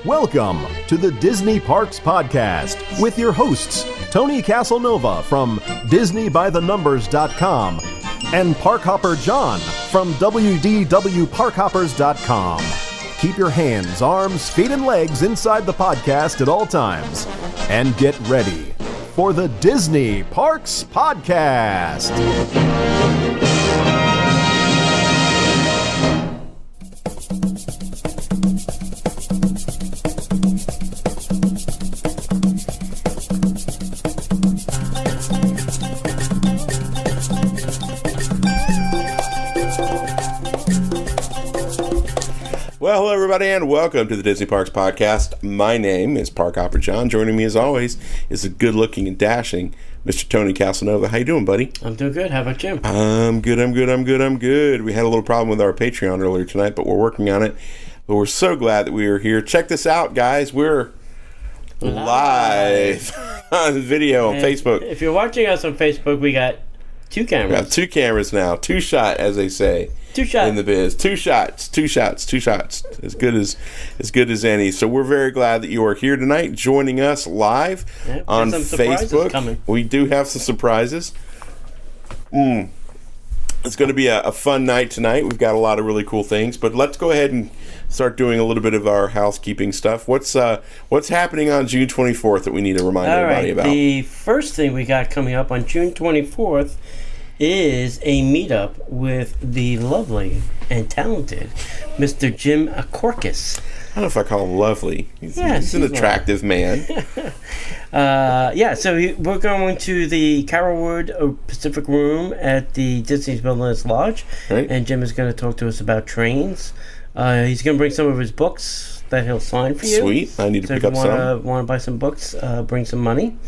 Welcome to the Disney Parks Podcast with your hosts, Tony Caselnova from DisneyByTheNumbers.com and Parkhopper John from WDWParkhoppers.com. Keep your hands, arms, feet, and legs inside the podcast at all times. And get ready for the Disney Parks Podcast. Well, hello, everybody, and welcome to the Disney Parks Podcast. My name is Parkhopper John. Joining me, as always, is the good-looking and dashing Mr. Tony Caselnova. How you doing, buddy? I'm doing good. How about you? I'm good. We had a little problem with our Patreon earlier tonight, but we're working on it. But we're so glad that we are here. Check this out, guys. We're live on video on Facebook. If you're watching us on Facebook, we got two cameras. We got two cameras now. Two shot, as they say. Two shots in the biz. Two shots. As good as any. So we're very glad that you are here tonight, joining us live on Facebook. We do have some surprises. It's going to be a fun night tonight. We've got a lot of really cool things, but let's go ahead and start doing a little bit of our housekeeping stuff. What's happening on June 24th that we need to remind everybody about? The first thing we got coming up on June 24th is a meetup with the lovely and talented Mr. Jim Akorkis. I don't know if I call him lovely. He's an attractive man. So we're going to the Carolwood Pacific Room at the Disney's Wilderness Lodge, right. And Jim is going to talk to us about trains. He's going to bring some of his books that he'll sign for you. Sweet. I need to pick up some. If you want to buy some books, bring some money.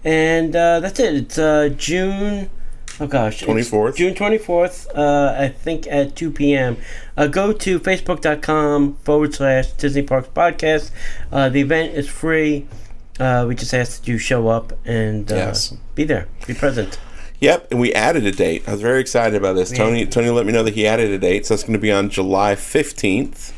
And that's it. It's June 24th. June 24th, I think at 2 p.m. Go to facebook.com/Disney Parks Podcast. The event is free. We just ask that you show up and be there. Be present. Yep, and we added a date. I was very excited about this. Tony let me know that he added a date, so that's going to be on July 15th.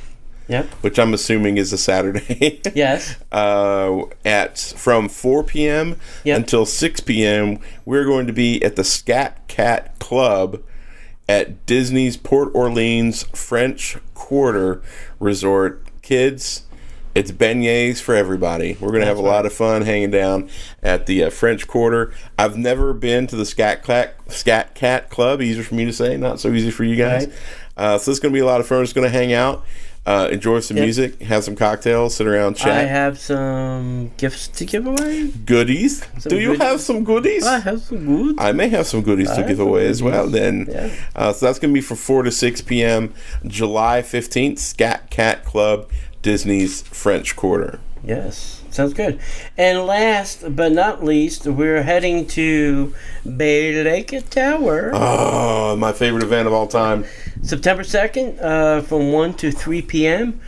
Yep. Which I'm assuming is a Saturday. Yes. From 4 p.m. until 6 p.m., we're going to be at the Scat Cat Club at Disney's Port Orleans French Quarter Resort. Kids, it's beignets for everybody. We're going to have a lot of fun hanging down at the French Quarter. I've never been to the Scat Cat Club. Easier for me to say, not so easy for you guys. Right. So it's going to be a lot of fun. We're just going to hang out. Enjoy some music, have some cocktails, sit around, chat. I have some gifts to give away. Goodies? Do you have some goodies? I have some goodies. I may have some goodies to give away as well then. Yeah. So that's going to be from 4 to 6 p.m. July 15th, Scat Cat Club, Disney's French Quarter. Yes. Sounds good. And last but not least, we're heading to Bay Lake Tower. Oh, my favorite event of all time. September 2nd, from 1 to 3 p.m.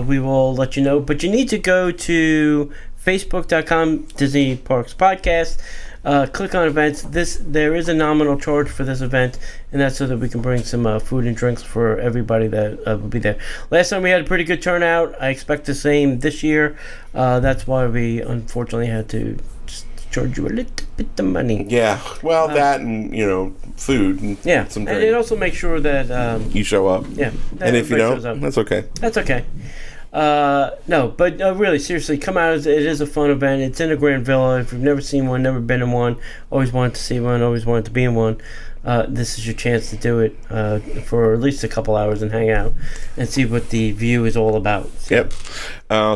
We will let you know. But you need to go to facebook.com, Disney Parks Podcast. Click on events. There is a nominal charge for this event, and that's so that we can bring some food and drinks for everybody that will be there. Last time we had a pretty good turnout. I expect the same this year. That's why we unfortunately had to just charge you a little bit of money. Yeah, well, that and food and some drink. And it also makes sure that you show up. Yeah, and if you don't, that's okay. That's okay. No, but really, seriously, come out. It is a fun event. It's in a Grand Villa. If you've never seen one, never been in one, always wanted to see one, always wanted to be in one, this is your chance to do it for at least a couple hours and hang out and see what the view is all about. So. Yep.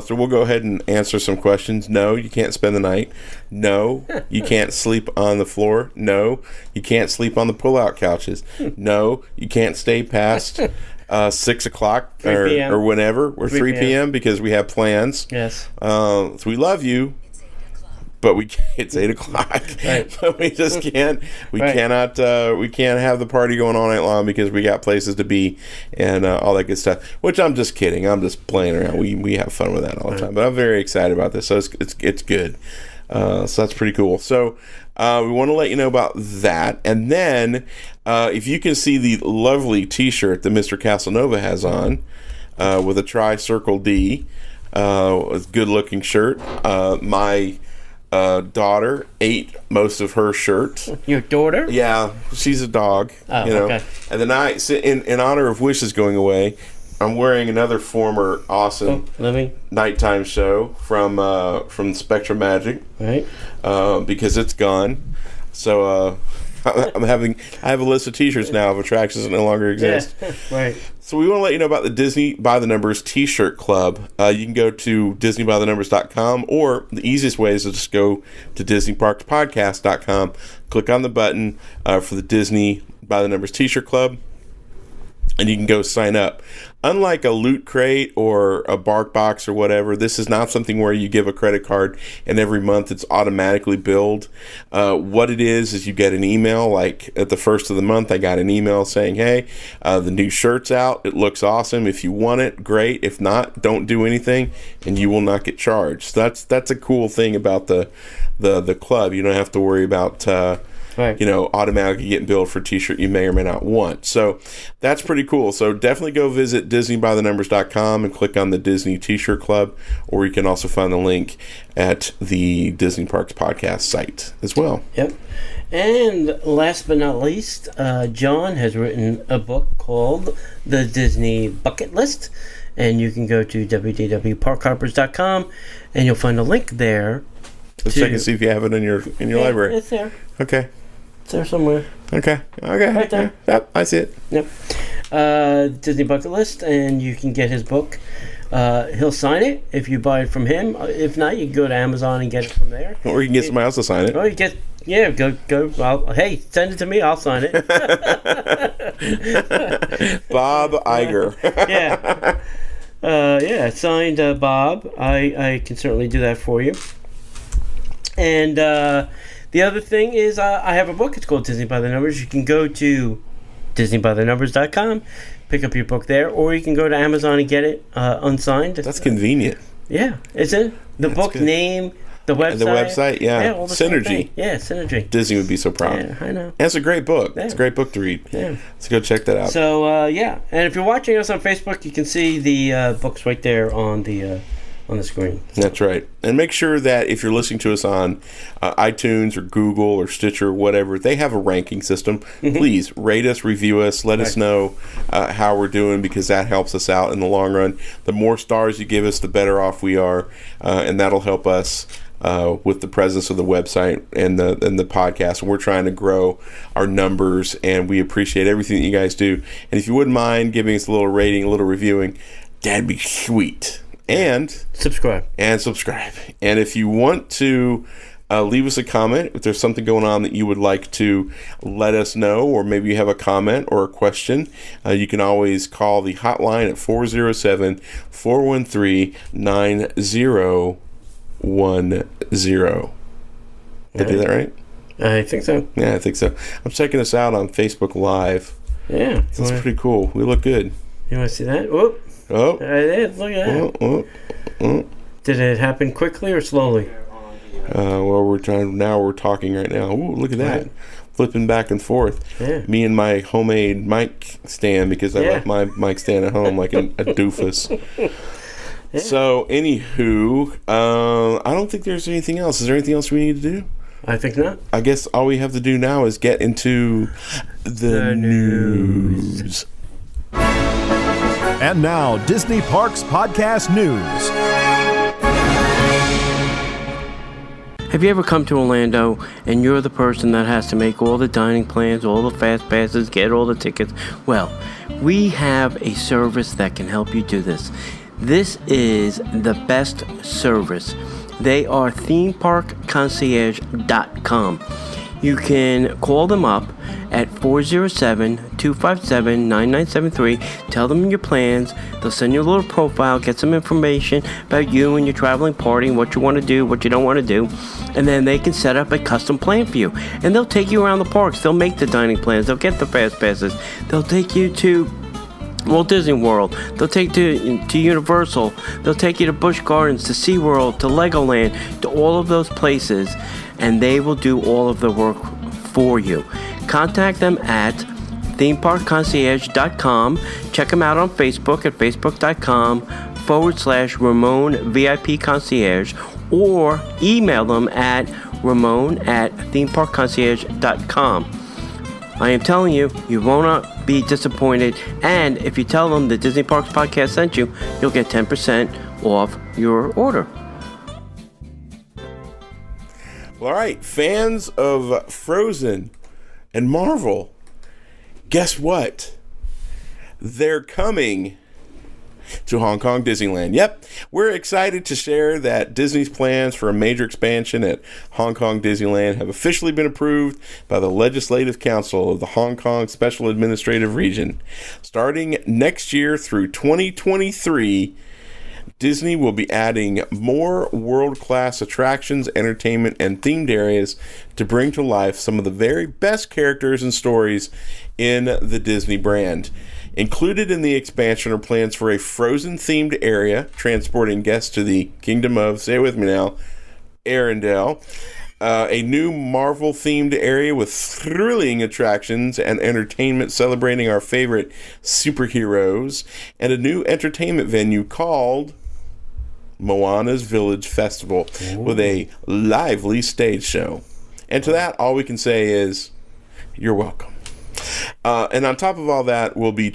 So we'll go ahead and answer some questions. No, you can't spend the night. No, you can't sleep on the floor. No, you can't sleep on the pull-out couches. No, you can't stay past 6 o'clock or whenever, or 3 p.m. because we have plans. Yes. So we love you, but it's 8 o'clock. Right. But we just can't. We can't have the party going all night long because we got places to be and all that good stuff. Which I'm just kidding. I'm just playing around. We have fun with that all the time. But I'm very excited about this. So it's good. So that's pretty cool. So we want to let you know about that. And then if you can see the lovely T-shirt that Mr. Caselnova has on with a Tri-Circle D, Good looking shirt. My daughter ate most of her shirt. Your daughter? Yeah, she's a dog. Oh, okay. And then in honor of Wishes going away, I'm wearing another former awesome nighttime show from Spectrum Magic, right? Because it's gone. So I have a list of T-shirts now of attractions that no longer exist. Yeah, right. So we want to let you know about the Disney by the Numbers T-shirt club. You can go to DisneyByTheNumbers.com, or the easiest way is to just go to DisneyParksPodcast.com, click on the button for the Disney by the Numbers T-shirt club, and you can go sign up. Unlike a Loot Crate or a Bark Box or whatever, this is not something where you give a credit card and every month it's automatically billed. What it is you get an email, like at the first of the month, I got an email saying, hey, the new shirt's out. It looks awesome. If you want it, great. If not, don't do anything and you will not get charged. So that's a cool thing about the club. You don't have to worry about automatically getting billed for a t-shirt you may or may not want. So that's pretty cool. So definitely go visit DisneyByTheNumbers.com and click on the Disney T-shirt club, or you can also find the link at the Disney Parks Podcast site as well. Yep. And last but not least, John has written a book called The Disney Bucket List, and you can go to www.parkhoppers.com and you'll find a link there. Let's check and see if you have it in your library. It's there. Okay. It's there somewhere. Okay. Right there. Yep, I see it. Yep. Disney Bucket List, and you can get his book. He'll sign it if you buy it from him. If not, you can go to Amazon and get it from there. Or you can get somebody else to sign it. Or you get, go. Hey, send it to me. I'll sign it. Bob Iger. Signed Bob. I can certainly do that for you. And the other thing is I have a book. It's called Disney by the Numbers. You can go to DisneyByTheNumbers.com, pick up your book there, or you can go to Amazon and get it unsigned. That's convenient. Yeah, is it? The book good. Name, the website. All the Synergy. Yeah, Synergy. Disney would be so proud. Yeah, I know. And it's a great book. Yeah. It's a great book to read. Yeah. So go check that out. So, and if you're watching us on Facebook, you can see the books right there on the screen. That's right. And make sure that if you're listening to us on iTunes or Google or Stitcher or whatever, they have a ranking system. Mm-hmm. Please rate us, review us, let us know how we're doing, because that helps us out in the long run. The more stars you give us, the better off we are, and that'll help us with the presence of the website and the podcast. And we're trying to grow our numbers, and we appreciate everything that you guys do. And if you wouldn't mind giving us a little rating, a little reviewing, that'd be sweet. And subscribe. And if you want to leave us a comment, if there's something going on that you would like to let us know, or maybe you have a comment or a question, you can always call the hotline at 407-413-9010. Did I do that right? I think so. Yeah, I think so. I'm checking us out on Facebook Live. Yeah. That's pretty cool. We look good. You want to see that? Whoop. Oh. Right there, look at that. Did it happen quickly or slowly? We're talking right now. Ooh, look at that. Right. Flipping back and forth. Yeah. Me and my homemade mic stand, because I left my mic stand at home like a doofus. Yeah. So, anywho, I don't think there's anything else. Is there anything else we need to do? I think not. I guess all we have to do now is get into the news. And now, Disney Parks Podcast News. Have you ever come to Orlando and you're the person that has to make all the dining plans, all the fast passes, get all the tickets? Well, we have a service that can help you do this. This is the best service. They are themeparkconcierge.com. You can call them up at 407-257-9973. Tell them your plans. They'll send you a little profile, get some information about you and your traveling party and what you want to do, what you don't want to do. And then they can set up a custom plan for you. And they'll take you around the parks. They'll make the dining plans. They'll get the fast passes. They'll take you to Walt Disney World. They'll take you to Universal. They'll take you to Busch Gardens, to SeaWorld, to Legoland, to all of those places. And they will do all of the work for you. Contact them at themeparkconcierge.com. Check them out on Facebook at facebook.com Ramon VIP Concierge or email them at ramon@themeparkconcierge.com. I am telling you, you will not be disappointed, and if you tell them the Disney Parks Podcast sent you, you'll get 10% off your order. Well, all right, fans of Frozen and Marvel, guess what? They're coming to Hong Kong Disneyland. Yep, we're excited to share that Disney's plans for a major expansion at Hong Kong Disneyland have officially been approved by the Legislative Council of the Hong Kong Special Administrative Region. Starting next year through 2023, Disney will be adding more world-class attractions, entertainment, and themed areas to bring to life some of the very best characters and stories in the Disney brand. Included in the expansion are plans for a Frozen-themed area, transporting guests to the Kingdom of, say it with me now, Arendelle. A new Marvel-themed area with thrilling attractions and entertainment celebrating our favorite superheroes. And a new entertainment venue called Moana's Village Festival. Ooh. With a lively stage show. And to that, all we can say is, you're welcome. And on top of all that, Disney will be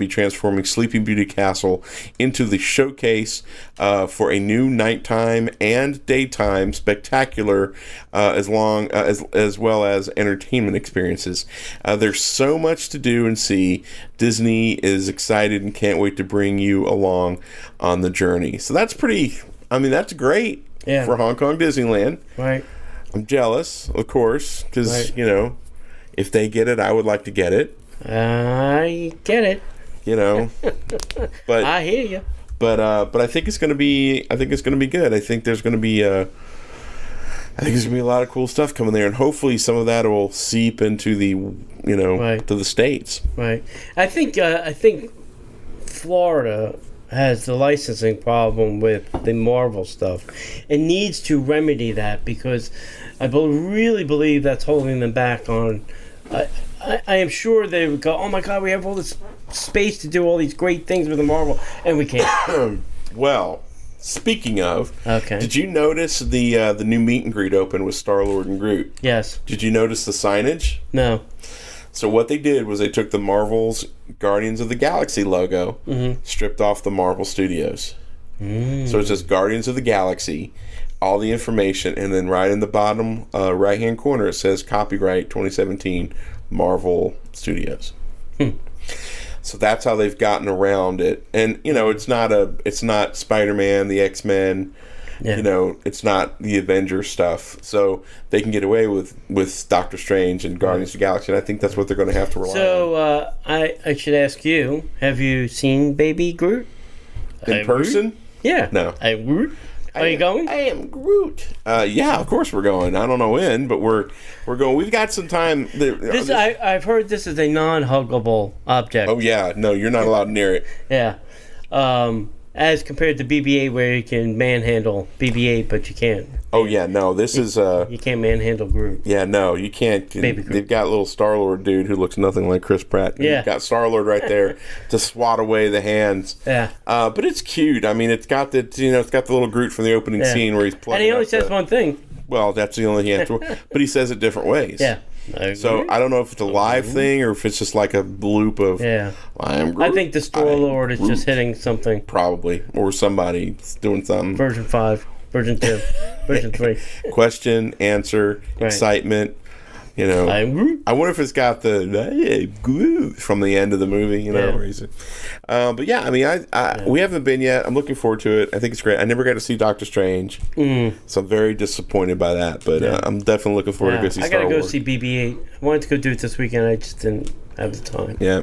transforming Sleeping Beauty Castle into the showcase for a new nighttime and daytime spectacular, as well as entertainment experiences. There's so much to do and see. Disney is excited and can't wait to bring you along on the journey. So that's great for Hong Kong Disneyland. Right. I'm jealous, of course, because, if they get it, I would like to get it. I get it. But I hear you. But I think it's going to be. I think it's going to be good. I think there's going to be. I think there's going to be a lot of cool stuff coming there, and hopefully some of that will seep into the, right. to the States. Right. I think Florida has the licensing problem with the Marvel stuff. It needs to remedy that because I really believe that's holding them back on. I am sure they would go, oh my God, we have all this space to do all these great things with the Marvel, and we can't. Well, speaking of, okay. Did you notice the new meet and greet open with Star-Lord and Groot? Yes. Did you notice the signage? No. So what they did was they took the Marvel's Guardians of the Galaxy logo, stripped off the Marvel Studios. So it's just Guardians of the Galaxy, all the information, and then right in the bottom right-hand corner it says copyright 2017 Marvel Studios. So that's how they've gotten around it. And it's not Spider-Man, the X-Men, it's not the Avengers stuff. So they can get away with Doctor Strange and Guardians of the Galaxy, and I think that's what they're going to have to rely on. So I should ask you, have you seen Baby Groot? In person? Groot? Yeah. No. Groot? Are you going? I am Groot. Yeah, of course we're going. I don't know when, but we're going. We've got some time. I've heard this is a non-huggable object. Oh yeah, no, you're not allowed near it. Yeah, as compared to BB-8, where you can manhandle BB-8, but you can't. Oh yeah, no, this is you can't manhandle Groot. Yeah, no, you can't. Baby Groot. They've got a little Star-Lord dude who looks nothing like Chris Pratt. Yeah, you've got Star-Lord right there to swat away the hands. Yeah, but it's cute. I mean, it's got the little Groot from the opening scene where he's playing. And he only says one thing. Well, that's the only answer, but he says it different ways. Yeah. So I don't know if it's a live thing or if it's just like a bloop of I am Groot. I think the Star-Lord is just hitting something. Probably. Or somebody doing something. Version 5, Version 2, Version 3. Question, answer, excitement. I am Groot. I wonder if it's got the Groot from the end of the movie, where he's but yeah, I mean, we haven't been yet. I'm looking forward to it. I think it's great. I never got to see Doctor Strange, so I'm very disappointed by that. But I'm definitely looking forward to go see Star Wars. I got to go see BB-8. I wanted to go do it this weekend. I just didn't have the time. Yeah.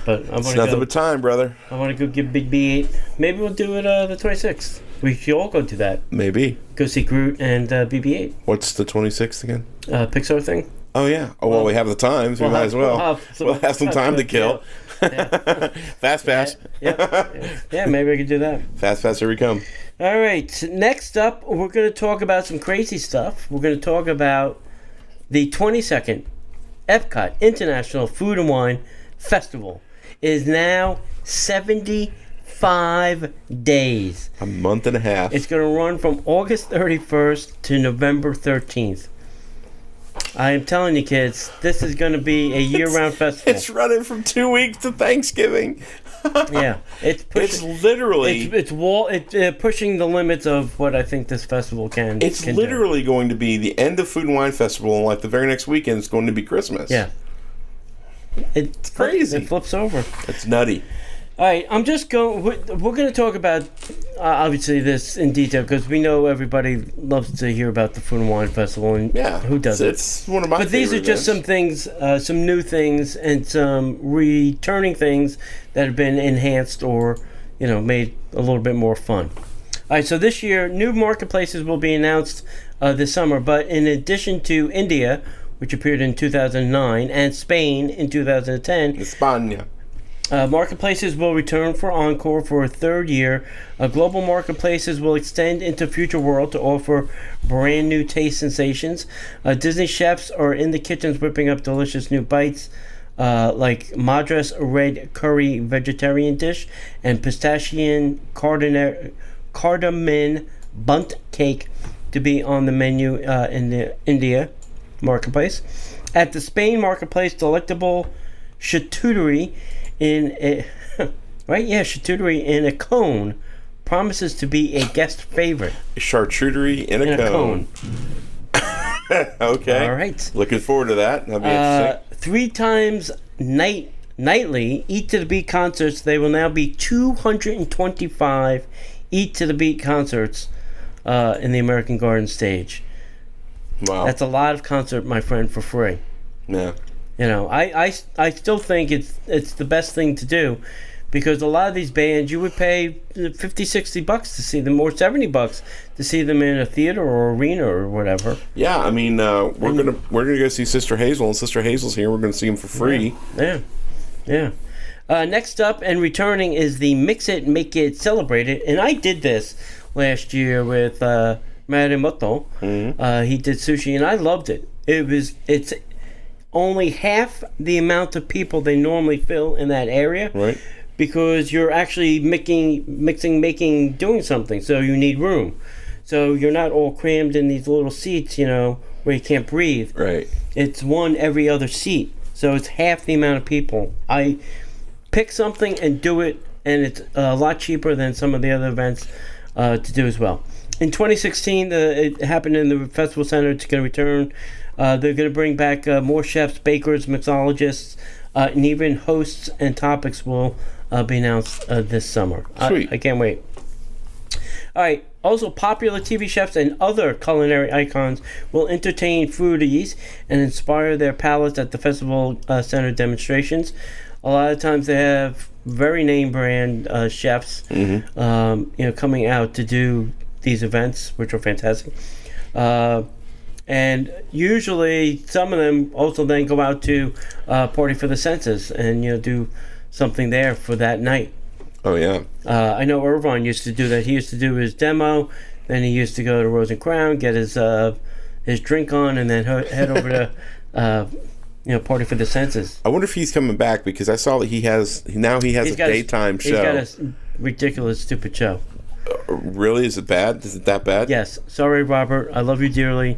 But it's nothing but time, brother. I want to go give BB-8. Maybe we'll do it the 26th. We should all go do that. Maybe. Go see Groot and BB-8. What's the 26th again? Pixar thing. Oh, yeah. Oh, well, we have the time, so we might as well. We'll have some time to kill. Yeah. Fast Pass. Yeah, maybe I could do that. Fast Pass, here we come. All right. Next up, we're going to talk about some crazy stuff. We're going to talk about the 22nd Epcot International Food and Wine Festival. It is now 75 5 days. A month and a half. It's going to run from August 31st to November 13th. I am telling you, kids, this is going to be a year-round festival. It's running from 2 weeks to Thanksgiving. Yeah, it's literally pushing the limits of what I think this festival can. It's can literally going to be the end of Food and Wine Festival, and like the very next weekend, it's going to be Christmas. Yeah, it's crazy. It flips over. It's nutty. All right, I'm just going. We're going to talk about obviously this in detail because we know everybody loves to hear about the Food and Wine Festival, and who doesn't? It's one of my. But these are just some things, some new things, and some returning things that have been enhanced or made a little bit more fun. All right, so this year, new marketplaces will be announced this summer. But in addition to India, which appeared in 2009, and Spain in 2010, España. Marketplaces will return for Encore for a third year. Global marketplaces will extend into Future World to offer brand new taste sensations. Disney chefs are in the kitchens whipping up delicious new bites like Madras red curry vegetarian dish and pistachio cardamom bundt cake to be on the menu in the India marketplace. At the Spain marketplace, delectable charcuterie charcuterie in a cone promises to be a guest favorite. Charcuterie in a cone. Okay. All right. Looking forward to that. That'll be interesting. 3 times nightly Eat to the Beat concerts. They will now be 225 Eat to the Beat concerts in the American Garden stage. Wow. That's a lot of concert, my friend, for free. Yeah. I still think it's the best thing to do because a lot of these bands you would pay $50-$60 to see them or $70 to see them in a theater or arena or whatever. Yeah, I mean we're gonna go see Sister Hazel, and Sister Hazel's here. We're gonna see them for free. Yeah. Next up and returning is the Mix It, Make It, Celebrate It, and I did this last year with Marimoto. Mm-hmm. He did sushi and I loved it. It's only half the amount of people they normally fill in that area, right? Because you're actually making, doing something. So you need room. So you're not all crammed in these little seats, where you can't breathe. Right. It's one every other seat. So it's half the amount of people. I pick something and do it, and it's a lot cheaper than some of the other events to do as well. In 2016, it happened in the Festival Center. It's going to return. They're going to bring back more chefs, bakers, mixologists, and even hosts and topics will be announced this summer. Sweet. I can't wait. All right. Also, popular TV chefs and other culinary icons will entertain foodies and inspire their palates at the Festival Center demonstrations. A lot of times they have very name brand chefs coming out to do these events, which are fantastic. And usually some of them also then go out to Party for the Senses and do something there for that night. Oh yeah. I know Irvine used to do that. He used to do his demo, then he used to go to Rose and Crown, get his drink on, and then head over to Party for the Senses. I wonder if he's coming back because I saw that he has a daytime show. He's got a ridiculous, stupid show. Really? Is it bad? Is it that bad? Yes. Sorry, Robert. I love you dearly.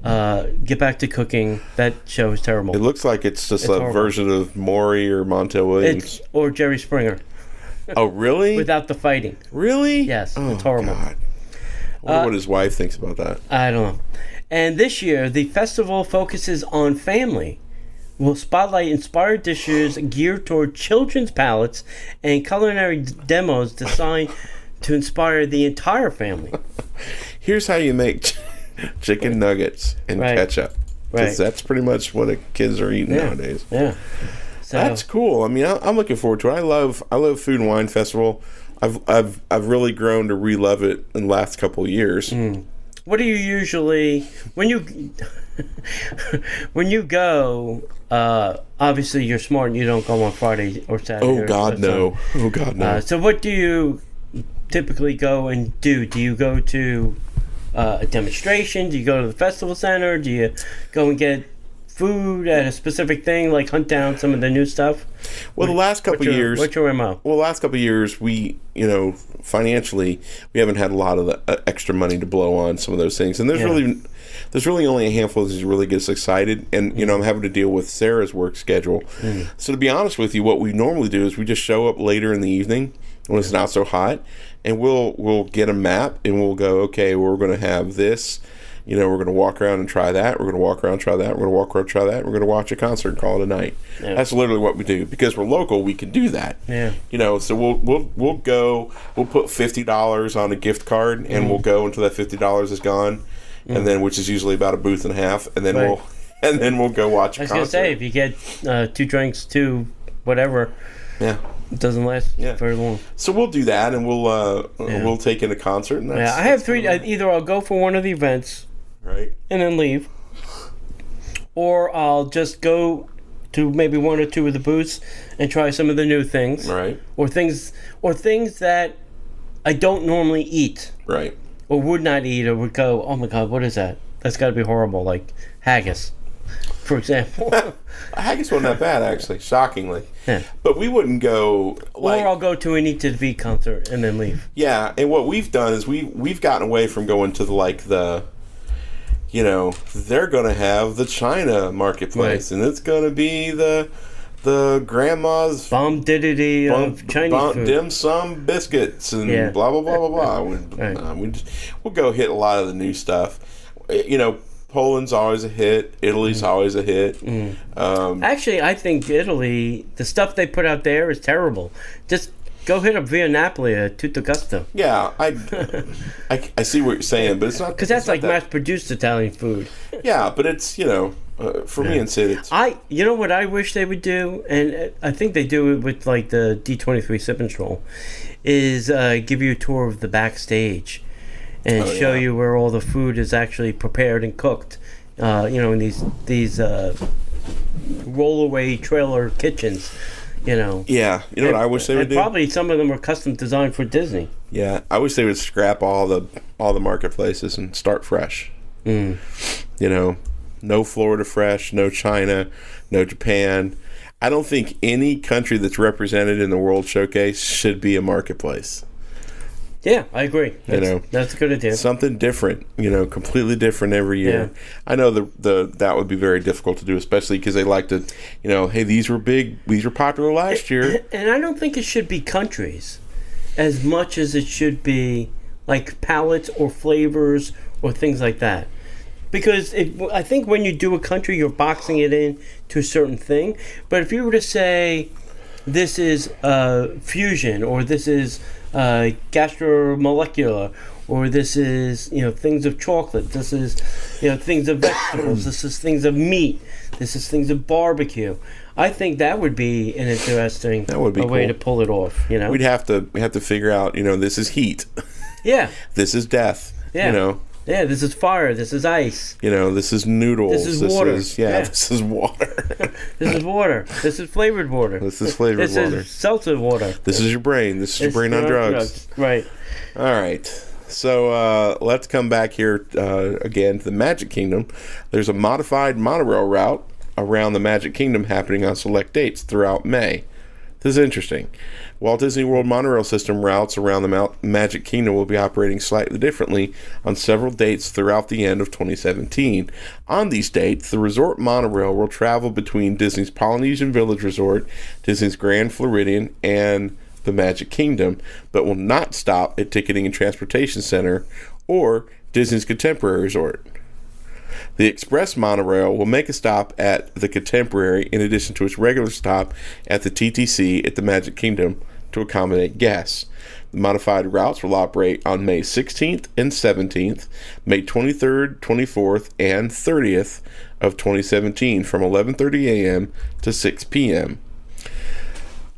Get back to cooking. That show is terrible. It looks like it's a horrible version of Maury or Montel Williams. Or Jerry Springer. Oh, really? Without the fighting. Really? Yes. Oh, it's horrible. God. I wonder what his wife thinks about that. I don't know. And this year, the festival focuses on family. Will spotlight inspired dishes geared toward children's palates and culinary demos designed to inspire the entire family. Here's how you make chicken nuggets and ketchup. Because that's pretty much what the kids are eating nowadays. Yeah. So, that's cool. I mean, I'm looking forward to it. I love Food and Wine Festival. I've really grown to re-love it in the last couple of years. What do you usually when you go? Obviously, you're smart and you don't go on Friday or Saturday. Oh God, no! Oh God, no! So, what do you typically go and do? Do you go to a demonstration? Do you go to the festival center? Do you go and get food at a specific thing, like hunt down some of the new stuff? Well, the last couple of years... What's your MO? Well, the last couple of years, we, financially, we haven't had a lot of the extra money to blow on some of those things. And there's really only a handful of things that really get us excited. And, I'm having to deal with Sarah's work schedule. So to be honest with you, what we normally do is we just show up later in the evening when it's not so hot, and we'll get a map, and we'll go, okay, we're going to have this. We're going to walk around and try that. We're going to walk around and try that. We're going to walk around and try that. We're going to watch a concert and call it a night. Yeah. That's literally what we do. Because we're local, we can do that. Yeah. So we'll go. We'll put $50 on a gift card, and we'll go until that $50 is gone, and then which is usually about a booth and a half, and then we'll go watch a concert. I was going to say, if you get 2 drinks, 2 whatever. Yeah. It doesn't last very long. So we'll do that, and we'll take in a concert. And I have 3. Either I'll go for one of the events, right, and then leave, or I'll just go to maybe 1 or 2 of the booths and try some of the new things, right, or things that I don't normally eat, right, or would not eat, or would go, oh my god, what is that? That's got to be horrible, like haggis, for example. Haggis wasn't that bad, actually, shockingly. Yeah. But we wouldn't go... or I'll go to an Eat to the Beat concert and then leave. Yeah, and what we've done is we've gotten away from going to the they're going to have the China marketplace, right, and it's going to be the grandma's... Bomb diddity of Chinese food. Dim sum biscuits and blah, blah, blah, blah, blah. We'll go hit a lot of the new stuff. Poland's always a hit. Italy's always a hit. Actually, I think Italy, the stuff they put out there is terrible. Just go hit up Via Napoli at Tutto Gusto. Yeah, I see what you're saying, but it's not... Because that's like mass-produced Italian food. Yeah, but it's, for me and Sid, it's... what I wish they would do, and I think they do it with like the D23 Sip and Stroll, is give you a tour of the backstage. And show you where all the food is actually prepared and cooked, in these rollaway trailer kitchens, Yeah, what I wish they would do? Probably some of them are custom designed for Disney. Yeah, I wish they would scrap all the marketplaces and start fresh. No Florida Fresh, no China, no Japan. I don't think any country that's represented in the World Showcase should be a marketplace. Yeah, I agree. That's a good idea. Something different, completely different every year. Yeah. I know that would be very difficult to do, especially because they like to, hey, these were popular last year. And I don't think it should be countries as much as it should be like palettes or flavors or things like that. Because I think when you do a country, you're boxing it in to a certain thing. But if you were to say, this is fusion, or this is gastromolecular, or this is things of chocolate, this is things of vegetables, this is things of meat, this is things of barbecue, I think that would be an interesting way to pull it off. We'd have to figure out, this is heat. Yeah. This is death. Yeah. Yeah, this is fire. This is ice. This is noodles. This is water. This is water. This is water. This is flavored water. This is flavored water. This is seltzer water. This is your brain. This is your brain on drugs. Right. All right. So let's come back here again to the Magic Kingdom. There's a modified monorail route around the Magic Kingdom happening on select dates throughout May. This is interesting. Walt Disney World monorail system routes around the Magic Kingdom will be operating slightly differently on several dates throughout the end of 2017. On these dates, the resort monorail will travel between Disney's Polynesian Village Resort, Disney's Grand Floridian, and the Magic Kingdom, but will not stop at Ticketing and Transportation Center or Disney's Contemporary Resort. The Express monorail will make a stop at the Contemporary in addition to its regular stop at the TTC at the Magic Kingdom to accommodate guests. The modified routes will operate on May 16th and 17th, May 23rd, 24th, and 30th of 2017 from 11:30 a.m. to 6 p.m.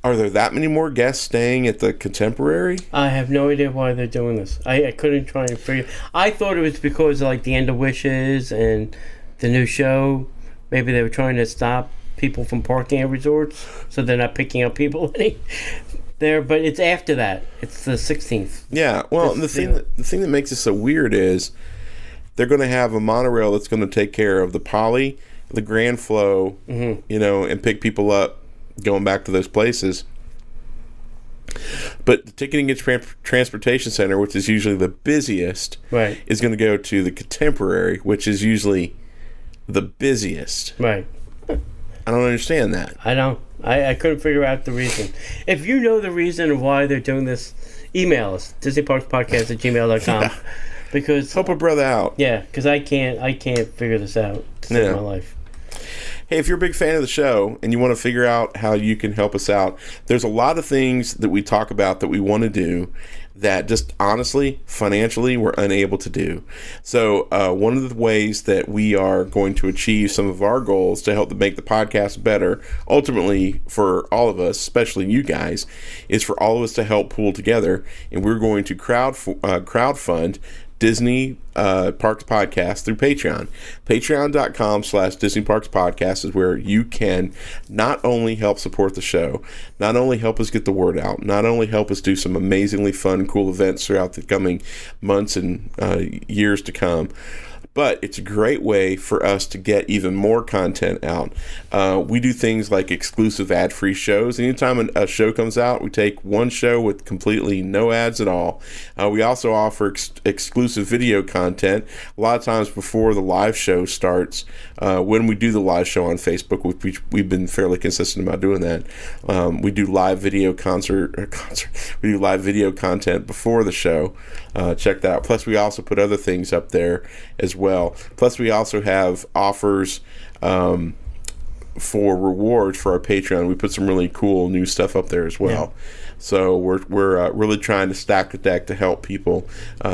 Are there that many more guests staying at the Contemporary? I have no idea why they're doing this. I couldn't try and figure. I thought it was because of like the End of Wishes and the new show. Maybe they were trying to stop people from parking at resorts, so they're not picking up people there. But it's after that. It's the 16th. Yeah. Well, the thing that makes it so weird is they're going to have a monorail that's going to take care of the Poly the Grand Flow, and pick people up going back to those places. But the Ticketing and Transportation Center, which is usually the busiest, right, is going to go to the Contemporary, which is usually the busiest. Right. I don't understand that. I don't. I couldn't figure out the reason. If you know the reason of why they're doing this, email us, DisneyParksPodcast@gmail.com. Yeah. Because help a brother out. Yeah, because I can't figure this out to save my life. Hey, if you're a big fan of the show and you want to figure out how you can help us out, there's a lot of things that we talk about that we want to do that just honestly, financially, we're unable to do. So one of the ways that we are going to achieve some of our goals to help make the podcast better, ultimately for all of us, especially you guys, is for all of us to help pool together, and we're going to crowdfund Disney Parks Podcast through Patreon. Patreon.com/Disney Parks Podcast is where you can not only help support the show, not only help us get the word out, not only help us do some amazingly fun, cool events throughout the coming months and years to come, but it's a great way for us to get even more content out. We do things like exclusive ad-free shows. Anytime a show comes out, we take one show with completely no ads at all. We also offer exclusive video content a lot of times before the live show starts. When we do the live show on Facebook, which we've been fairly consistent about doing that, we do live video we do live video content before the show. Check that out. Plus, we also put other things up there as well. Plus, we also have offers for rewards for our Patreon. We put some really cool new stuff up there as well. Yeah. So we're really trying to stack the deck to help people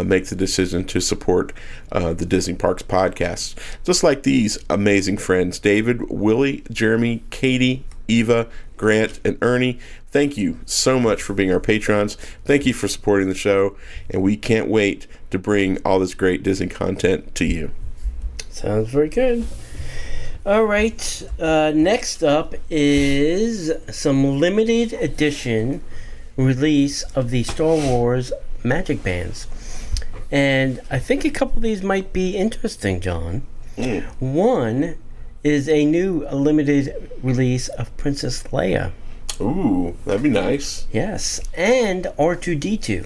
make the decision to support the Disney Parks Podcast. Just like these amazing friends, David, Willie, Jeremy, Katie, Eva, Grant, and Ernie. Thank you so much for being our patrons. Thank you for supporting the show, and we can't wait to bring all this great Disney content to you. Sounds very good. All right, next up is some limited edition release of the Star Wars Magic Bands. And I think a couple of these might be interesting, John. One is a new limited release of Princess Leia. Ooh, that'd be nice. Yes, and R2-D2.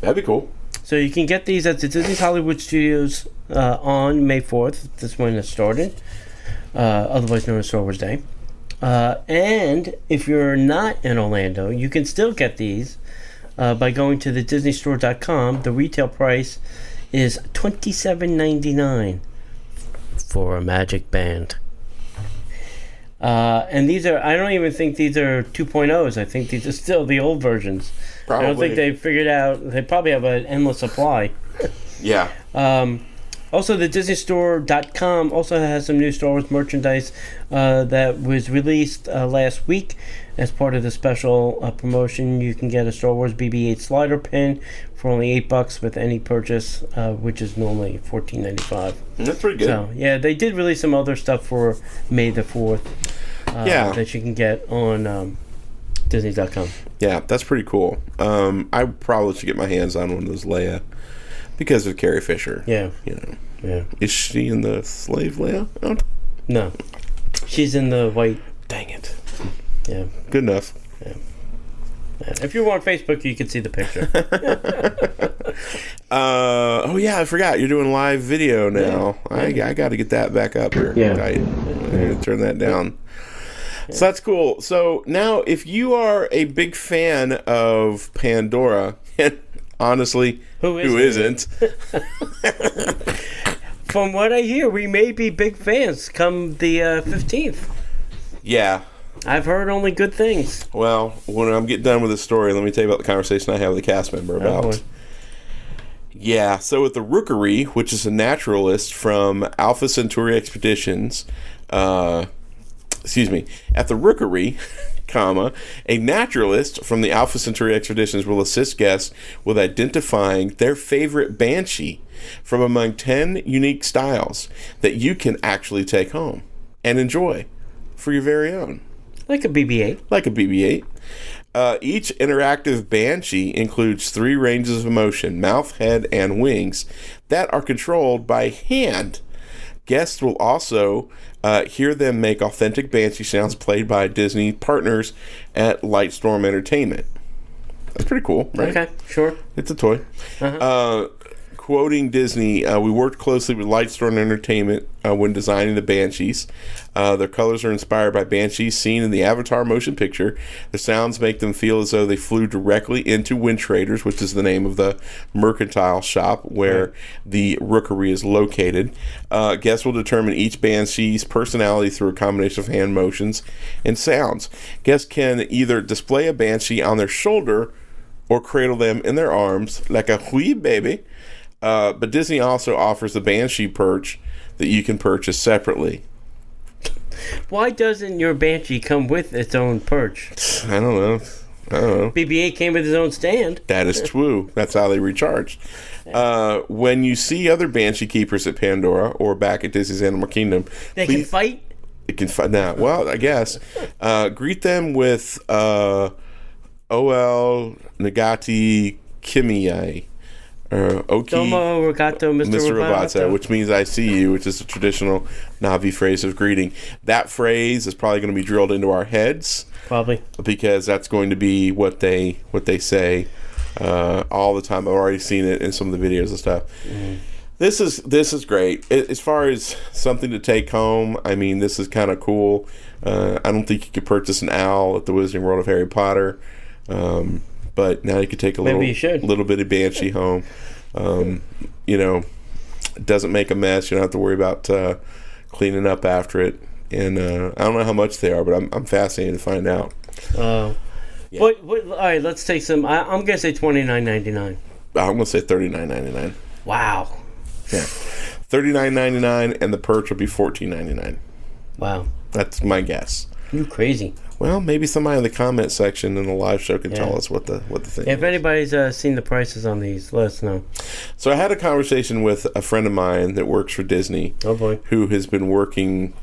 That'd be cool. So you can get these at the Disney's Hollywood Studios on May 4th. That's when it started, otherwise known as Star Wars Day. And if you're not in Orlando, you can still get these by going to the DisneyStore.com. The retail price is $27.99 for a Magic Band. And these are, I don't even think these are 2.0s. I think these are still the old versions. Probably. I don't think they figured out, they probably have an endless supply. Yeah. Also, the DisneyStore.com also has some new Star Wars merchandise that was released last week as part of the special promotion. You can get a Star Wars BB-8 slider pin for only $8 with any purchase, which is normally $14.95. That's pretty good. So, yeah, they did release some other stuff for May the 4th that you can get on Disney.com. Yeah, that's pretty cool. I probably should get my hands on one of those Leia because of Carrie Fisher. Yeah. You know. Yeah. Is she in the slave Leia? Oh. No. She's in the white. Dang it. Yeah. Good enough. Yeah. If you're on Facebook, you can see the picture. Oh yeah, I forgot. You're doing live video now. Yeah. I got to get that back up here. Yeah. I need to turn that down. Yeah. So that's cool. So now, if you are a big fan of Pandora, and honestly, who isn't? From what I hear, we may be big fans come the 15th. Yeah. I've heard only good things. Well, when I'm getting done with this story, let me tell you about the conversation I had with a cast member about. Yeah, so at the Rookery, which is a naturalist from Alpha Centauri Expeditions, at the Rookery, a naturalist from the Alpha Centauri Expeditions will assist guests with identifying their favorite Banshee from among 10 unique styles that you can actually take home and enjoy for your very own. Like a BB-8. Like a BB-8. Each interactive Banshee includes 3 ranges of motion, mouth, head, and wings, that are controlled by hand. Guests will also hear them make authentic Banshee sounds played by Disney partners at Lightstorm Entertainment. That's pretty cool, right? Okay, sure. It's a toy. Quoting Disney, we worked closely with Lightstorm Entertainment when designing the Banshees. Their colors are inspired by Banshees seen in the Avatar motion picture. The sounds make them feel as though they flew directly into Wind Traders, which is the name of the mercantile shop where the rookery is located. Guests will determine each Banshee's personality through a combination of hand motions and sounds. Guests can either display a Banshee on their shoulder or cradle them in their arms like a wee baby. But Disney also offers the Banshee perch that you can purchase separately. Why doesn't your Banshee come with its own perch? I don't know. BB-8 came with his own stand. That is true. That's how they recharge. When you see other Banshee keepers at Pandora or back at Disney's Animal Kingdom, they can fight? They can fight now. Well, I guess. Greet them with O.L. Nagati Kimiai. Oki Domo Rogato, Mr. Roboto, which means I see you, which is a traditional Na'vi phrase of greeting. That phrase is probably going to be drilled into our heads. Probably. Because that's going to be what they say all the time. I've already seen it in some of the videos and stuff. Mm. This is great. As far as something to take home, I mean, this is kind of cool. I don't think you could purchase an owl at the Wizarding World of Harry Potter. But now you can take a little bit of Banshee home. It doesn't make a mess. You don't have to worry about cleaning up after it. And I don't know how much they are, but I'm fascinated to find out. Yeah. All right, let's take some. I'm gonna say $29.99. I'm gonna say $39.99. Wow. Yeah, $39.99, and the perch will be $14.99. Wow. That's my guess. You crazy. Well, maybe somebody in the comment section in the live show can tell us what the thing is. If anybody's seen the prices on these, let us know. So I had a conversation with a friend of mine that works for Disney. Oh, boy. Who has been working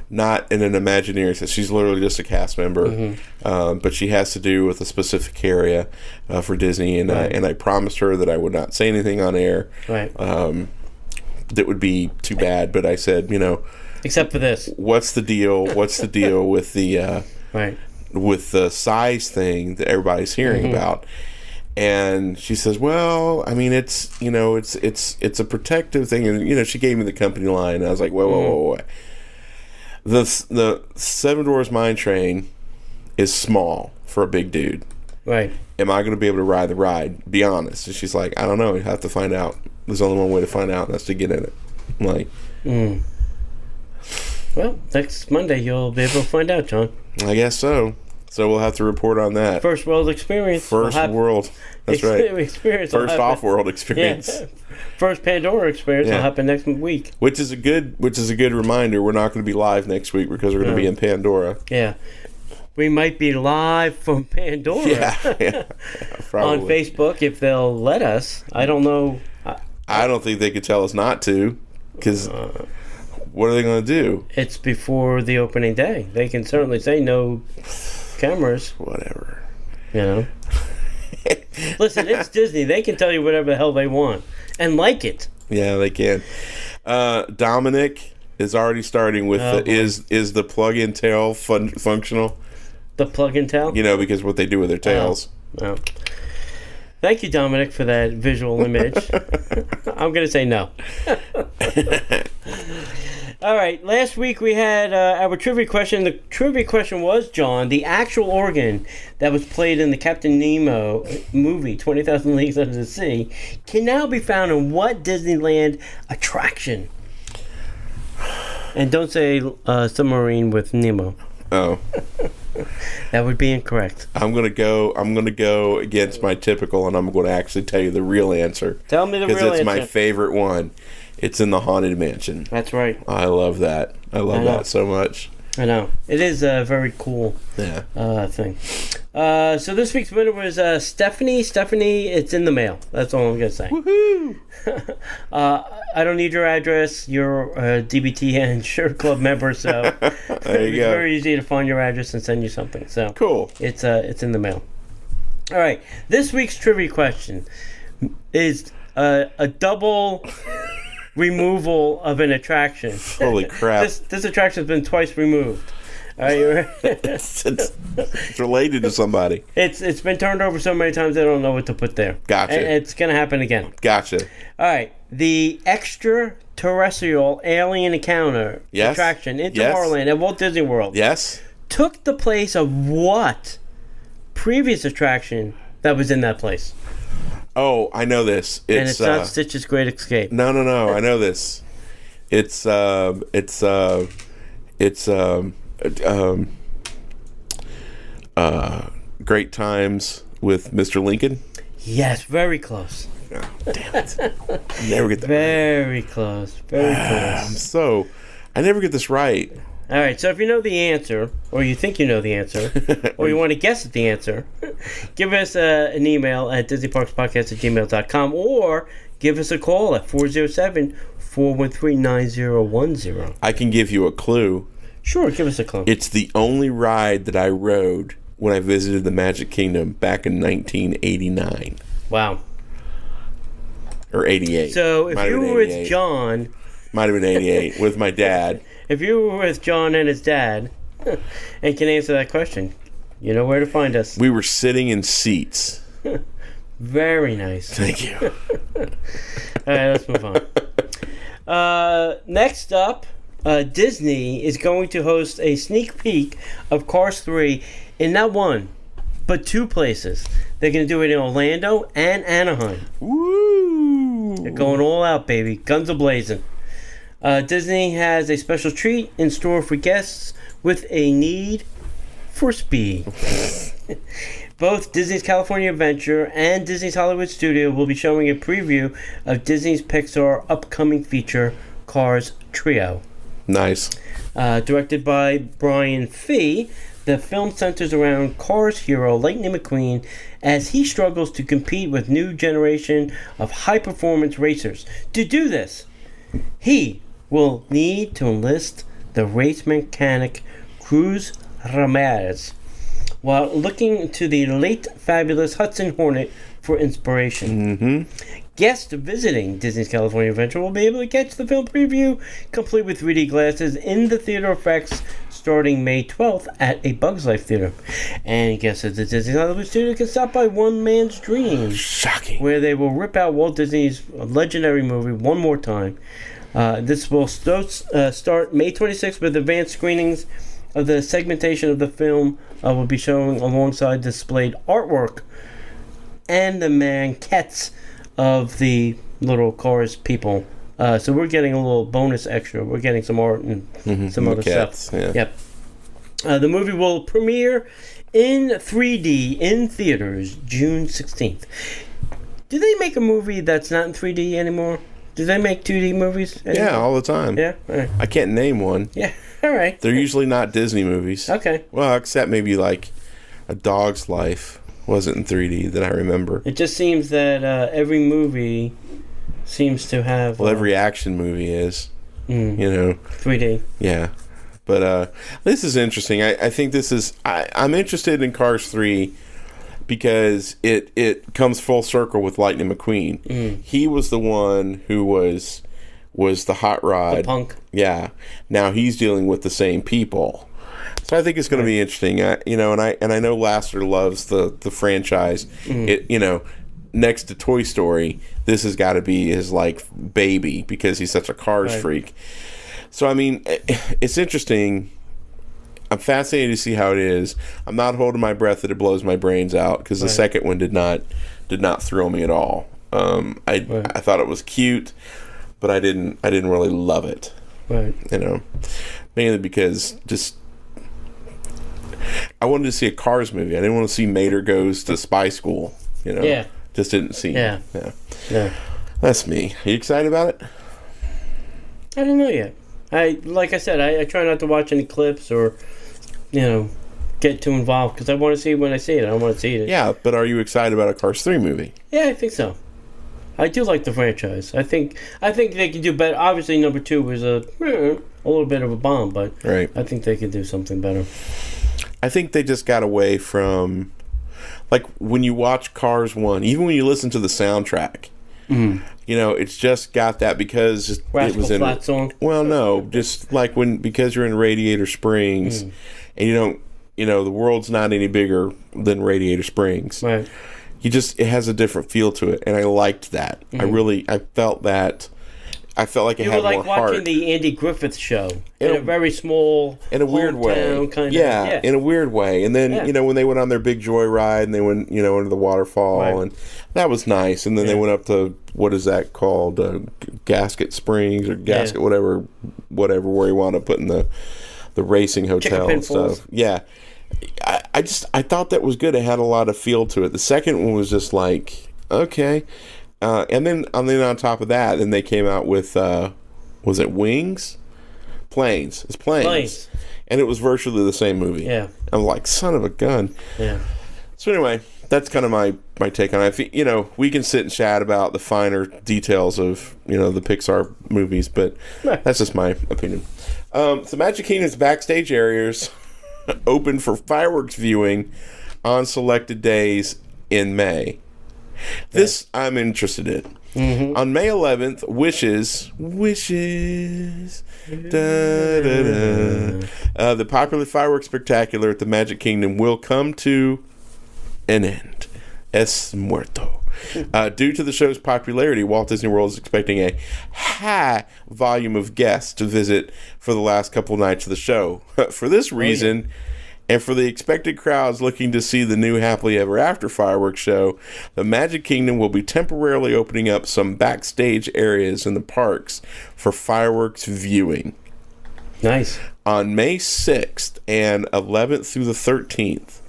not in an Imagineering sense. She's literally just a cast member. Mm-hmm. But she has to do with a specific area for Disney. And, and I promised her that I would not say anything on air. Right. That would be too bad. But I said, except for this. What's the deal? What's the deal with the... Right. with the size thing that everybody's hearing about? And she says, well, I mean, it's a protective thing. And, she gave me the company line. And I was like, whoa. The Seven Dwarfs Mine Train is small for a big dude. Right. Am I going to be able to ride the ride? Be honest. And she's like, I don't know. You have to find out. There's only one way to find out, and that's to get in it. I'm like... Well, next Monday you'll be able to find out, John. I guess so. So we'll have to report on that. First world experience. First world. That's right. Experience. First off-world experience. Yeah. First Pandora experience will happen next week. Which is a good reminder. We're not going to be live next week because we're going to be in Pandora. Yeah. We might be live from Pandora. Yeah. On Facebook if they'll let us. I don't know. I don't think they could tell us not to because... what are they going to do? It's before the opening day. They can certainly say no cameras. Whatever. Listen, it's Disney. They can tell you whatever the hell they want. And like it. Yeah, they can. Dominic is already starting with is the plug-in tail functional? The plug-in tail? Because what they do with their tails. Oh. Thank you, Dominic, for that visual image. I'm going to say no. All right, last week we had our trivia question. The trivia question was, John, the actual organ that was played in the Captain Nemo movie, 20,000 Leagues Under the Sea, can now be found in what Disneyland attraction? And don't say submarine with Nemo. Oh. That would be incorrect. I'm gonna go against my typical, and I'm going to actually tell you the real answer. Tell me the real answer. Because it's my favorite one. It's in the Haunted Mansion. That's right. I love that. I love that so much. I know. It is a very cool thing. So this week's winner was Stephanie. Stephanie, it's in the mail. That's all I'm going to say. Woohoo! I don't need your address. You're a DBT and Shirt Club member, so it's very easy to find your address and send you something. So cool. It's in the mail. All right. This week's trivia question is a double removal of an attraction. Holy crap. This attraction's been twice removed. It's related to somebody. It's been turned over so many times they don't know what to put there. Gotcha. And it's going to happen again. Gotcha. All right. The extraterrestrial alien encounter attraction in Tomorrowland at Walt Disney World. Yes. Took the place of what previous attraction that was in that place? Oh, I know this. It's not Stitch's Great Escape. No. I know this. It's Great Times with Mr. Lincoln. Yes, very close. Oh, damn it. Never get that very right. Close. Very close. I never get this right. All right, so if you know the answer, or you think you know the answer, or you want to guess at the answer, give us an email at DisneyParksPodcast@gmail.com, or give us a call at 407-413-9010. I can give you a clue. Sure, give us a clue. It's the only ride that I rode when I visited the Magic Kingdom back in 1989. Wow. Or 88. So if you were with John... Might have been 88, with my dad. If you were with John and his dad and can answer that question, you know where to find us. We were sitting in seats. Very nice. Thank you. All right, let's move on. Next up, Disney is going to host a sneak peek of Cars 3 in not one, but two places. They're going to do it in Orlando and Anaheim. Woo! They're going all out, baby. Guns a-blazing. Disney has a special treat in store for guests with a need for speed. Both Disney's California Adventure and Disney's Hollywood Studio will be showing a preview of Disney's Pixar upcoming feature, Cars Trio. Nice. Directed by Brian Fee, the film centers around Cars hero Lightning McQueen as he struggles to compete with new generation of high-performance racers. To do this, he will need to enlist the race mechanic Cruz Ramirez while looking to the late fabulous Hudson Hornet for inspiration. Mm-hmm. Guests visiting Disney's California Adventure will be able to catch the film preview complete with 3D glasses in the theater effects starting May 12th at a Bugs Life theater. And guests at the Disney Hollywood Studio can stop by One Man's Dream. Shocking. Where they will rip out Walt Disney's legendary movie one more time. This will start May 26th with advanced screenings of the segmentation of the film will be showing alongside displayed artwork and the maquettes of the little Cars people. So we're getting a little bonus extra. We're getting some art and some other stuff. Yeah. Yep. The movie will premiere in 3D in theaters June 16th. Do they make a movie that's not in 3D anymore? Do they make 2D movies anymore? Yeah, all the time. Yeah? All right. I can't name one. Yeah, all right. They're usually not Disney movies. Okay. Well, except maybe like A Dog's Life wasn't in 3D that I remember. It just seems that every movie seems to have... Well, every action movie is, 3D. Yeah. But this is interesting. I think this is... I'm interested in Cars 3 because it comes full circle with Lightning McQueen. He was the one who was the hot rod. The punk. Yeah. Now he's dealing with the same people. So I think it's going to be interesting. And I know Lasseter loves the franchise. Next to Toy Story, this has got to be his baby because he's such a Cars freak. So I mean, it's interesting. I'm fascinated to see how it is. I'm not holding my breath that it blows my brains out because the second one did not thrill me at all. I thought it was cute, but I didn't really love it. Right. Mainly because I wanted to see a Cars movie. I didn't want to see Mater Goes to Spy School. Yeah. Just didn't see. Yeah. That's me. Are you excited about it? I don't know yet. Like I said, I try not to watch any clips or, get too involved because I want to see it when I see it. I don't want to see it. Yeah, but are you excited about a Cars 3 movie? Yeah, I think so. I do like the franchise. I think they can do better. Obviously, number 2 was a little bit of a bomb, but right. I think they could do something better. I think they just got away from, when you watch Cars 1, even when you listen to the soundtrack, You know, it's just got that because it was in Flat song. Well, no, just like because you're in Radiator Springs, and you don't, you know, the world's not any bigger than Radiator Springs. Right. It has a different feel to it, and I liked that. I felt that. I felt like it had more heart. You were like watching the Andy Griffith Show in a very small, in a weird way, in a weird way. And then you know, when they went on their big joyride and they went, you know, into the waterfall, and that was nice. And then they went up to, what is that called, Gasket Springs or Gasket whatever, where you wound up putting the racing hotel and stuff. Yeah, I thought that was good. It had a lot of feel to it. The second one was just like, okay. And then on top of that, then they came out with, was it Wings? Planes. It's Planes. And it was virtually the same movie. Yeah. I'm like, son of a gun. Yeah. So anyway, that's kind of my take on it. You know, we can sit and chat about the finer details of, you know, the Pixar movies, but that's just my opinion. So Magic Kingdom's backstage areas open for fireworks viewing on selected days in May. This I'm interested in. Mm-hmm. On May 11th, Wishes, the popular fireworks spectacular at the Magic Kingdom will come to an end. Es muerto. Due to the show's popularity, Walt Disney World is expecting a high volume of guests to visit for the last couple nights of the show. For this reason, and for the expected crowds looking to see the new Happily Ever After fireworks show, the Magic Kingdom will be temporarily opening up some backstage areas in the parks for fireworks viewing. Nice. On May 6th and 11th through the 13th,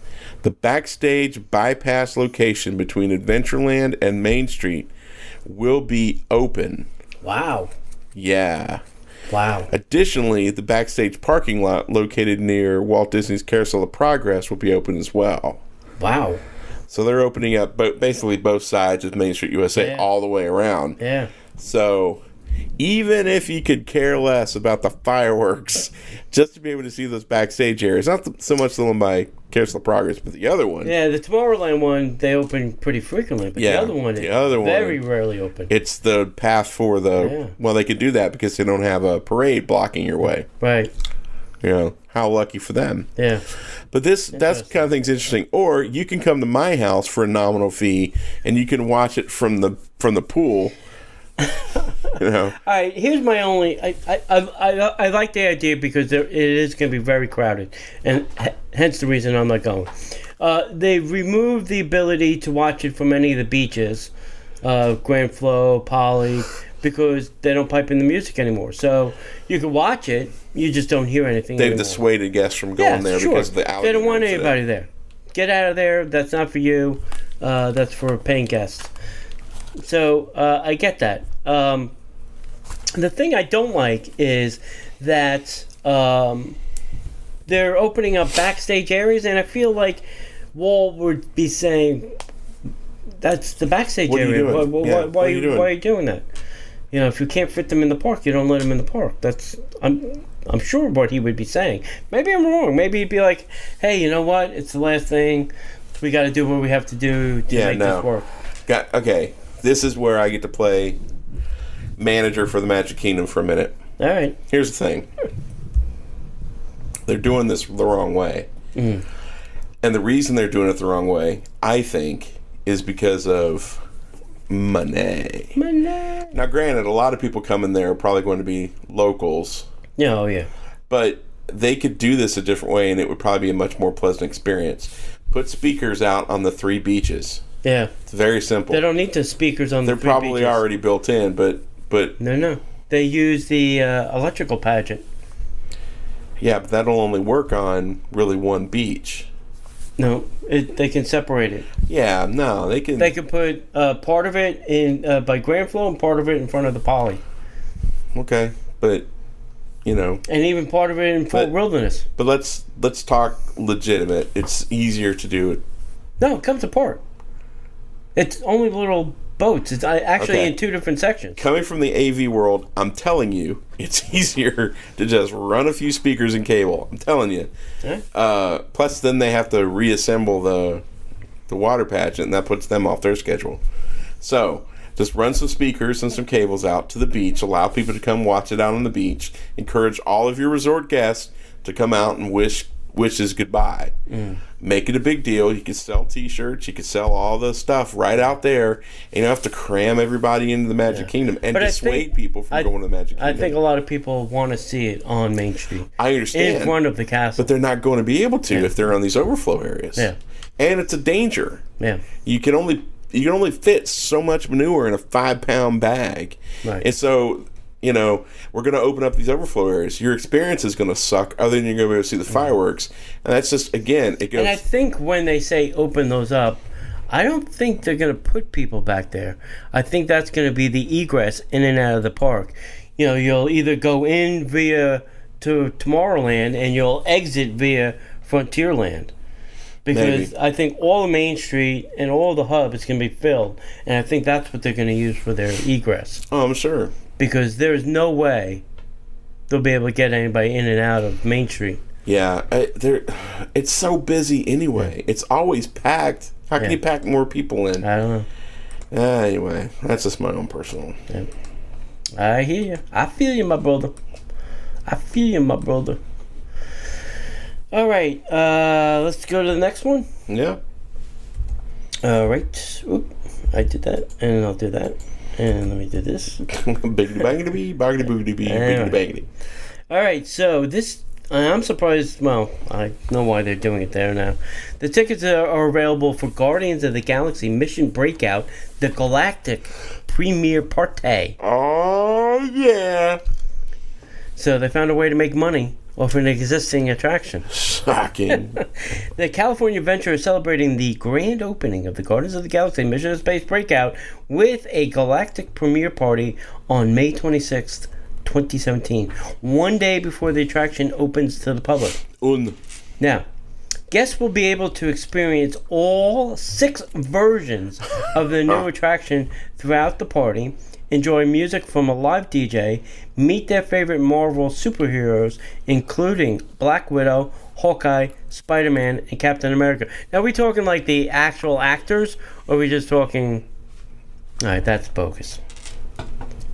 the backstage bypass location between Adventureland and Main Street will be open. Wow. Yeah. Wow. Additionally, the backstage parking lot located near Walt Disney's Carousel of Progress will be open as well. Wow. So they're opening up basically both sides of Main Street USA all the way around. Yeah. So even if you could care less about the fireworks, just to be able to see those backstage areas, not so much the one by Carousel of Progress, but the other one. Yeah, the Tomorrowland one, they open pretty frequently, but the other one very rarely open. It's the path for well, they could do that because they don't have a parade blocking your way. Right. You know, how lucky for them. Yeah. But that kind of thing's interesting. Or you can come to my house for a nominal fee, and you can watch it from the pool. You know. All right. Here's my only. I like the idea because it is going to be very crowded, and hence the reason I'm not going. They removed the ability to watch it from any of the beaches, Grand Flow, Poly, because they don't pipe in the music anymore. So you can watch it, you just don't hear anything. They've dissuaded guests from going there because of the alligator. They don't want anybody there. Get out of there. That's not for you. That's for paying guests. So I get that. The thing I don't like is that they're opening up backstage areas, and I feel like Walt would be saying, "That's the backstage area. Why are you doing that? You know, if you can't fit them in the park, you don't let them in the park." I'm sure what he would be saying. Maybe I'm wrong. Maybe he'd be like, "Hey, you know what? It's the last thing. We got to do what we have to do to make this work." Okay. This is where I get to play manager for the Magic Kingdom for a minute. All right. Here's the thing. They're doing this the wrong way. Mm. And the reason they're doing it the wrong way, I think, is because of money. Now, granted, a lot of people coming there are probably going to be locals. Yeah, oh, yeah. But they could do this a different way, and it would probably be a much more pleasant experience. Put speakers out on the 3 beaches. Yeah. It's very simple. They don't need the speakers on the 3 beaches. They're probably already built in, but... No. They use the electrical pageant. Yeah, but that'll only work on really one beach. No, they can separate it. Yeah, no, they can... They can put part of it in by Grand Flow and part of it in front of the Poly. Okay, but, you know... And even part of it in Fort Wilderness. But let's talk legitimate. It's easier to do it. No, it comes apart. It's only little boats. It's actually in 2 different sections. Coming from the AV world, I'm telling you, it's easier to just run a few speakers and cable. I'm telling you. Yeah. Plus, then they have to reassemble the water pageant, and that puts them off their schedule. So, Just run some speakers and some cables out to the beach. Allow people to come watch it out on the beach. Encourage all of your resort guests to come out and wishes goodbye. Make it a big deal. You could sell T-shirts. You could sell all the stuff right out there. And you don't have to cram everybody into the Magic Kingdom and dissuade people from going to the Magic Kingdom. I think a lot of people want to see it on Main Street. I understand. In front of the castle. But they're not going to be able to if they're on these overflow areas. Yeah. And it's a danger. Yeah. You can only fit so much manure in a 5-pound bag. Right. And so, we're going to open up these overflow areas. Your experience is going to suck other than you're going to be able to see the fireworks. And that's just, again, it goes... And I think when they say open those up, I don't think they're going to put people back there. I think that's going to be the egress in and out of the park. You'll either go in via to Tomorrowland and you'll exit via Frontierland. Because I think all of Main Street and all the hub is going to be filled. And I think that's what they're going to use for their egress. Oh, I'm sure. Because there's no way they'll be able to get anybody in and out of Main Street. Yeah, it's so busy anyway. Yeah. It's always packed. How can you pack more people in? I don't know. Anyway, that's just my own personal. Yeah. I hear you. I feel you, my brother. All right, let's go to the next one. Yeah. All right. Oop, I did that, and I'll do that. And let me do this. Biggity bangity bee, boggity boogity bee, biggity bangity. All right, so this, I'm surprised, well, I know why they're doing it there now. The tickets are available for Guardians of the Galaxy Mission Breakout, the Galactic Premiere Party. Oh, yeah. So they found a way to make money off an existing attraction. Shocking. The California Adventure is celebrating the grand opening of the Guardians of the Galaxy Mission to Space Breakout with a galactic premiere party on May 26th, 2017, one day before the attraction opens to the public. Now, guests will be able to experience all 6 versions of the new attraction throughout the party, enjoy music from a live DJ, meet their favorite Marvel superheroes, including Black Widow, Hawkeye, Spider-Man, and Captain America. Now, are we talking like the actual actors, or are we just talking... Alright, that's bogus.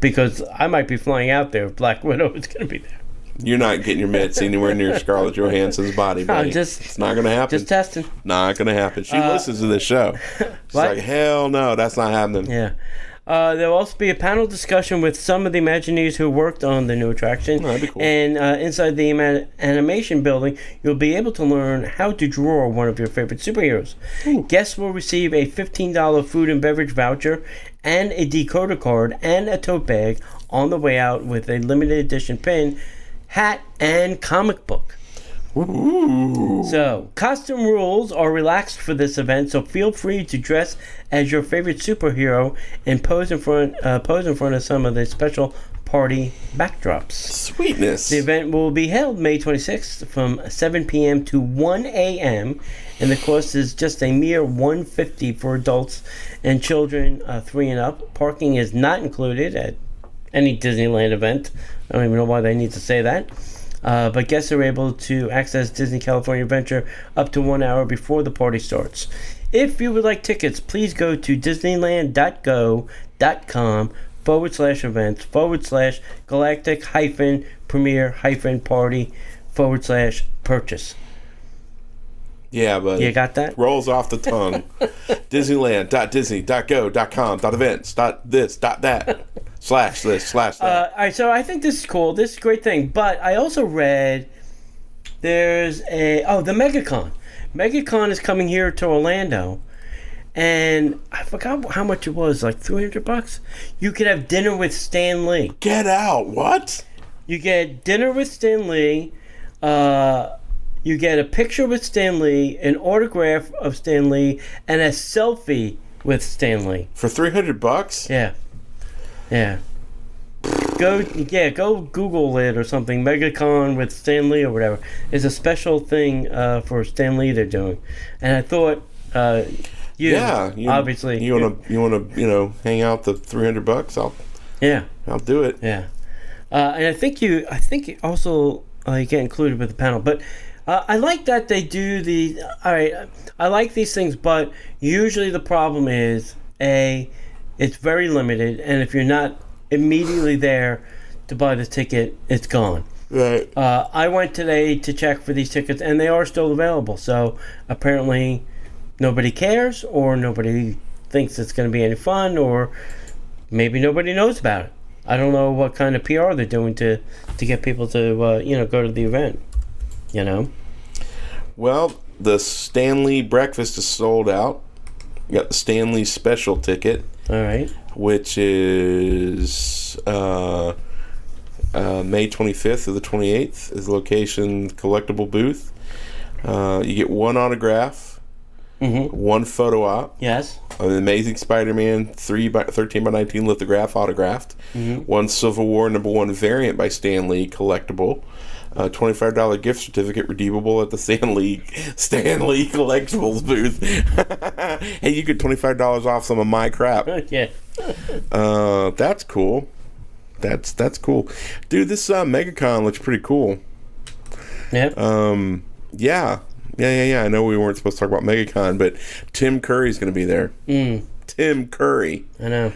Because I might be flying out there if Black Widow is going to be there. You're not getting your mitts anywhere near Scarlett Johansson's body, buddy. It's not going to happen. Just testing. Not going to happen. She listens to this show. She's like, hell no, that's not happening. Yeah. There will also be a panel discussion with some of the Imagineers who worked on the new attraction. Oh, that'd be cool. And inside the animation building, you'll be able to learn how to draw one of your favorite superheroes. Ooh. Guests will receive a $15 food and beverage voucher and a decoder card and a tote bag on the way out with a limited edition pin, hat, and comic book. Ooh. So, costume rules are relaxed for this event, so feel free to dress as your favorite superhero and pose in front of some of the special party backdrops. Sweetness. The event will be held May 26th from 7 p.m. to 1 a.m. and the cost is just a mere $150 for adults and children 3 and up. Parking is not included at any Disneyland event. I don't even know why they need to say that. But guests are able to access Disney California Adventure up to 1 hour before the party starts. If you would like tickets, please go to disneyland.go.com/events/galactic-premiere-party/purchase. Yeah, but you got that? Rolls off the tongue. Disneyland.disney.go.com.events.this.that. /this/that. All right, so I think this is cool. This is a great thing. But I also read there's the MegaCon. MegaCon is coming here to Orlando, and I forgot how much it was, like $300. You could have dinner with Stan Lee. Get out! What? You get dinner with Stan Lee. You get a picture with Stan Lee, an autograph of Stan Lee, and a selfie with Stan Lee for $300. Yeah. Go Google it or something. MegaCon with Stan Lee or whatever is a special thing for Stan Lee they're doing, and I thought obviously you want to hang out the $300. I'll do it. Yeah, and I think you also get included with the panel, but. I like that they do I like these things, but usually the problem is It's very limited, and if you're not immediately there to buy the ticket, it's gone. Right. I went today to check for these tickets, and they are still available. So apparently nobody cares, or nobody thinks it's going to be any fun, or maybe nobody knows about it. I don't know what kind of PR they're doing to get people to go to the event. Well, the Stanley breakfast is sold out. You got the Stanley special ticket. All right. Which is May 25th to the 28th is the location collectible booth. You get one autograph, one photo op. Yes. An Amazing Spider-Man 13 by 19 lithograph autographed. One Civil War #1 variant by Stan Lee collectible. $25 gift certificate redeemable at the Stan Lee collectibles booth. Hey, you get $25 off some of my crap. Yeah. That's cool. That's cool, dude. This MegaCon looks pretty cool. Yeah. Yeah. I know we weren't supposed to talk about MegaCon, but Tim Curry's going to be there. Tim Curry. I know.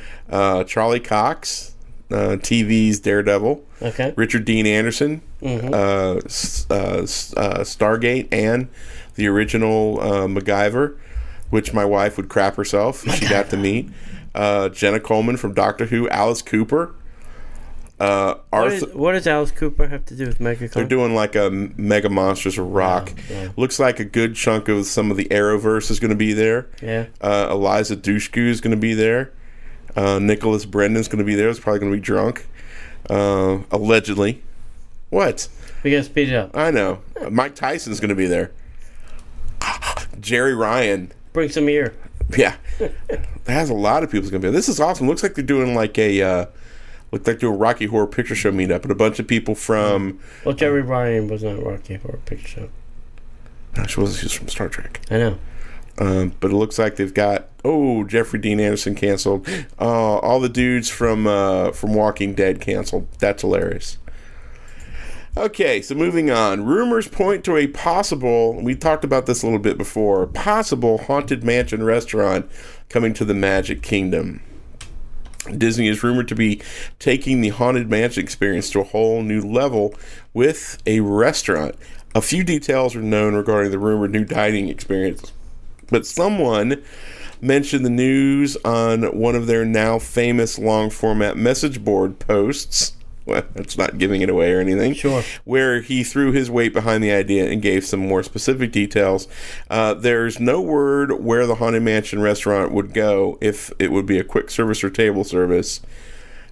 Charlie Cox, TV's Daredevil. Okay. Richard Dean Anderson, Stargate, and the original MacGyver, which my wife would crap herself if she got to meet. Jenna Coleman from Doctor Who, Alice Cooper. What does Alice Cooper have to do with MegaCon? They're doing like a Mega Monsters of Rock. Yeah. Looks like a good chunk of some of the Arrowverse is going to be there. Yeah. Eliza Dushku is going to be there. Nicholas Brendan's going to be there. He's probably going to be drunk. Allegedly. What? We got to speed it up. I know. Mike Tyson's going to be there. Jerry Ryan. Bring some here. Yeah. There's a lot of people's going to be there. This is awesome. Looks like they're doing like a... Looked like doing a Rocky Horror Picture Show meetup, and a bunch of people from... Well, Jerry Ryan was not Rocky Horror Picture Show. No, she wasn't. She was from Star Trek. I know. But it looks like they've got... Jeffrey Dean Anderson canceled. All the dudes from Walking Dead canceled. That's hilarious. Okay, so moving on. Rumors point to a possible... We talked about this a little bit before. Possible Haunted Mansion restaurant coming to the Magic Kingdom. Disney is rumored to be taking the Haunted Mansion experience to a whole new level with a restaurant. A few details are known regarding the rumored new dining experience, but someone mentioned the news on one of their now famous long-format message board posts. Well, that's not giving it away or anything. Sure. Where he threw his weight behind the idea and gave some more specific details. There's no word where the Haunted Mansion restaurant would go, if it would be a quick service or table service,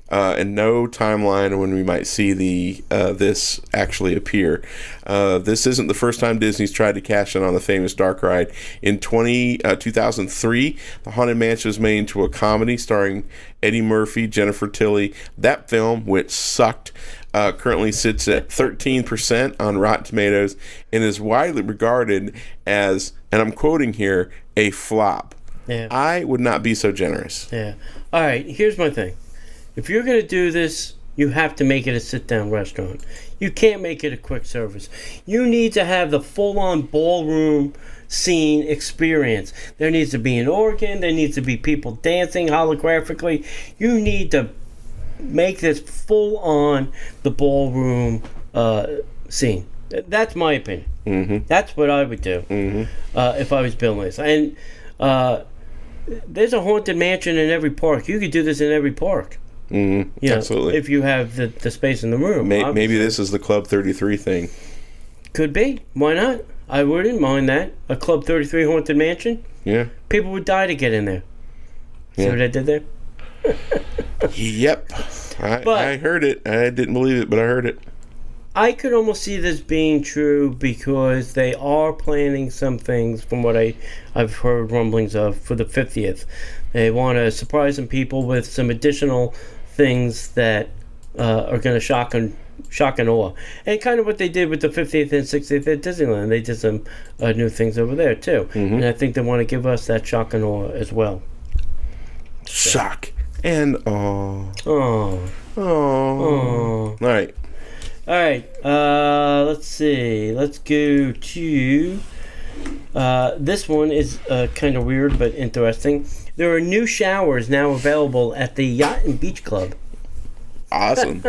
and no timeline when we might see this actually appear. This isn't the first time Disney's tried to cash in on the famous dark ride. In 2003, the Haunted Mansion was made into a comedy starring Eddie Murphy, Jennifer Tilly. That film, which sucked, currently sits at 13% on Rotten Tomatoes and is widely regarded as, and I'm quoting here, a flop. Yeah. I would not be so generous. Yeah. All right, here's my thing. If you're going to do this, you have to make it a sit-down restaurant. You can't make it a quick service. You need to have the full-on ballroom scene experience. There needs to be an organ. There needs to be people dancing holographically. You need to make this full-on the ballroom scene. That's my opinion. Mm-hmm. That's what I would do if I was building this. And there's a Haunted Mansion in every park. You could do this in every park. Mm-hmm. Absolutely. If you have the space in the room. Maybe this is the Club 33 thing. Could be. Why not? I wouldn't mind that. A Club 33 Haunted Mansion. Yeah. People would die to get in there. See what I did there? Yep. I heard it. I didn't believe it, but I heard it. I could almost see this being true because they are planning some things from what I've heard rumblings of for the 50th. They want to surprise some people with some additional things that are going to shock and awe. And kind of what they did with the 50th and 60th at Disneyland. They did some new things over there too. Mm-hmm. And I think they want to give us that shock and awe as well. Shock and awe. Oh. All right. Let's see. Let's go to... this one is kind of weird but interesting. there are new showers now available at the Yacht and Beach Club. Awesome.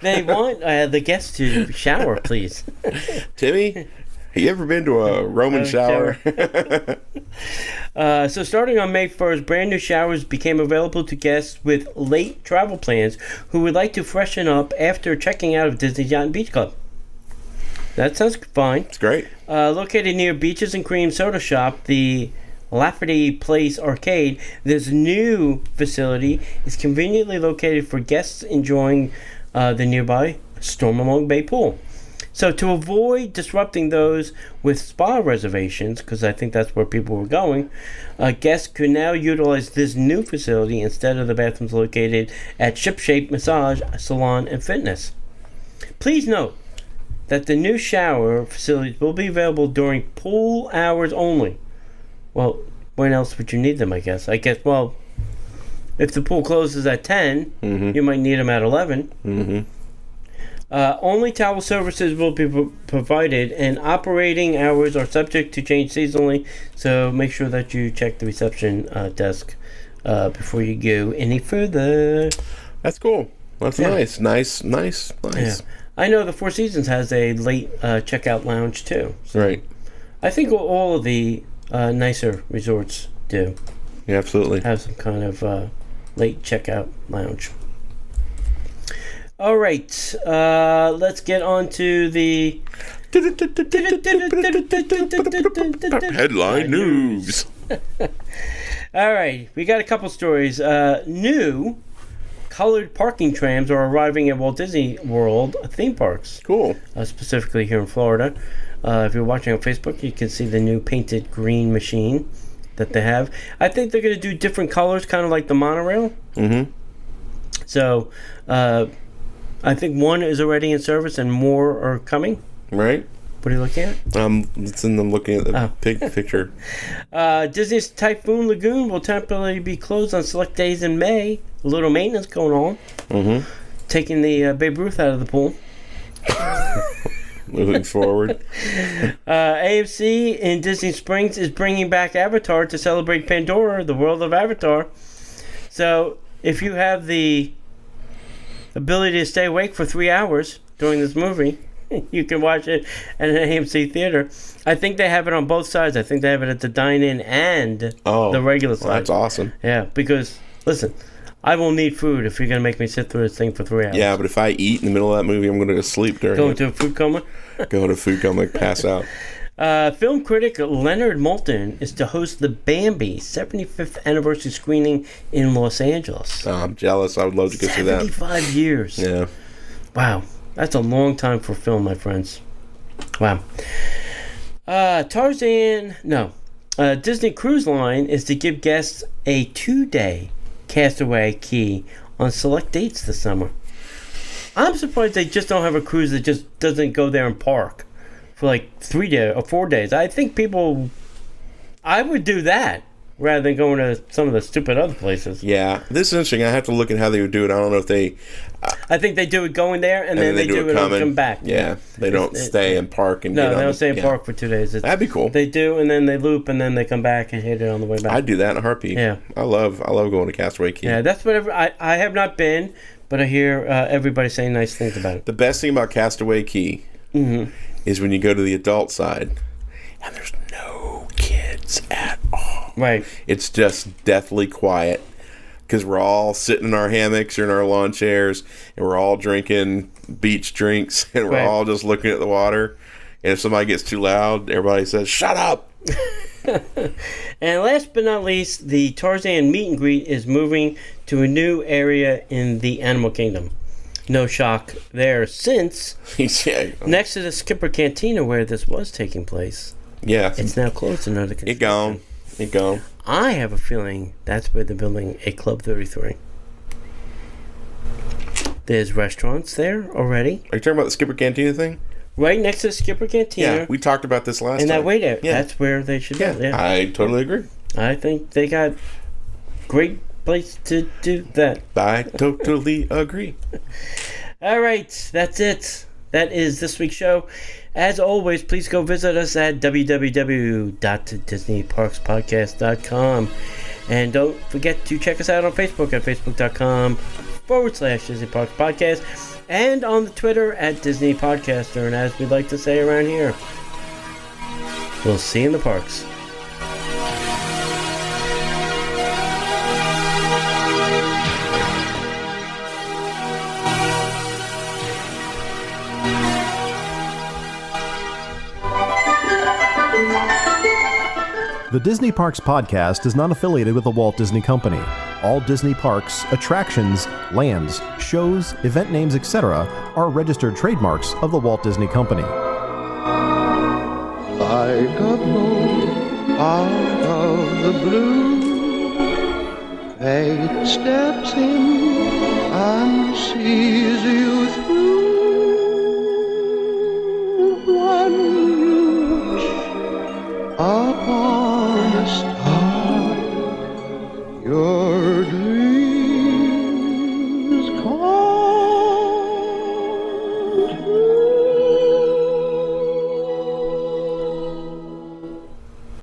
They want the guests to shower, please. Timmy, have you ever been to a Roman shower? So starting on May 1st, brand new showers became available to guests with late travel plans who would like to freshen up after checking out of Disney's Yacht and Beach Club. That sounds fine. It's great. Located near Beaches and Cream Soda Shop, the Lafferty Place Arcade, this new facility is conveniently located for guests enjoying the nearby Stormalong Bay Pool. So to avoid disrupting those with spa reservations, because I think that's where people were going, guests could now utilize this new facility instead of the bathrooms located at Shipshape Massage, Salon, and Fitness. Please note that the new shower facilities will be available during pool hours only. Well, when else would you need them, I guess? Well, if the pool closes at 10, you might need them at 11. Only towel services will be provided, and operating hours are subject to change seasonally, so make sure that you check the reception desk before you go any further. That's cool. That's nice. Yeah. I know the Four Seasons has a late checkout lounge, too. So right. I think all of the nicer resorts do. Yeah, absolutely. Have some kind of late checkout lounge. All right, let's get on to the headline news. All right, we got a couple stories. New colored parking trams are arriving at Walt Disney World theme parks. Cool. Specifically here in Florida. If you're watching on Facebook, you can see the new painted green machine that they have. I think they're going to do different colors, kind of like the monorail. So, I think one is already in service and more are coming. Right. What are you looking at? I'm looking at the big picture. Disney's Typhoon Lagoon will temporarily be closed on select days in May. A little maintenance going on. Taking the Babe Ruth out of the pool. Moving forward. AMC in Disney Springs is bringing back Avatar to celebrate Pandora, the world of Avatar. So, if you have the ability to stay awake for 3 hours during this movie, you can watch it at an AMC theater. I think they have it on both sides. I think they have it at the dine-in and the regular side. That's awesome. Yeah, because, listen, I will need food if you're going to make me sit through this thing for 3 hours. Yeah, but if I eat in the middle of that movie, I'm going to go sleep during Go into a food coma? Go to a food coma, pass out. Film critic Leonard Moulton is to host the Bambi 75th anniversary screening in Los Angeles. Oh, I'm jealous. I would love to go see that. 75 years. Yeah. Wow. That's a long time for film, my friends. Wow. Disney Cruise Line is to give guests a 2-day Castaway key on select dates this summer. I'm surprised they just don't have a cruise that just doesn't go there and park for like 3 days or 4 days. I think I would do that rather than going to some of the stupid other places. Yeah, this is interesting. I have to look at how they would do it. I don't know if they... I think they do it going there, and then they do it and come back. Yeah, they don't stay and park. And no, they don't stay and park for 2 days. That'd be cool. They do, and then they loop, and then they come back and hit it on the way back. I'd do that in a heartbeat. Yeah. I love going to Castaway Key. Yeah, that's whatever. I have not been, but I hear everybody saying nice things about it. The best thing about Castaway Key is when you go to the adult side, and there's no kids at all. Right. It's just deathly quiet because we're all sitting in our hammocks or in our lawn chairs, and we're all drinking beach drinks, and we're all just looking at the water. And if somebody gets too loud, everybody says, "Shut up!" And last but not least, the Tarzan meet and greet is moving to a new area in the Animal Kingdom. No shock there, since next to the Skipper Cantina where this was taking place, it's now closed and under construction. It gone. I have a feeling that's where they're building a Club 33. There's restaurants there already. Are you talking about the Skipper Cantina thing? Right next to the Skipper Cantina. Yeah, we talked about this last time. In that way there. Yeah. That's where they should build. Yeah, I totally agree. I think they got great place to do that. I totally agree. All right, that's it. That is this week's show. As always, please go visit us at www.disneyparkspodcast.com. And don't forget to check us out on Facebook at facebook.com/Disney Parks Podcast, and on the Twitter at Disney Podcaster. And as we like to say around here, we'll see you in the parks. The Disney Parks Podcast is not affiliated with the Walt Disney Company. All Disney parks, attractions, lands, shows, event names, etc. are registered trademarks of the Walt Disney Company. Like a bolt out of the blue, fate steps in and sees you through.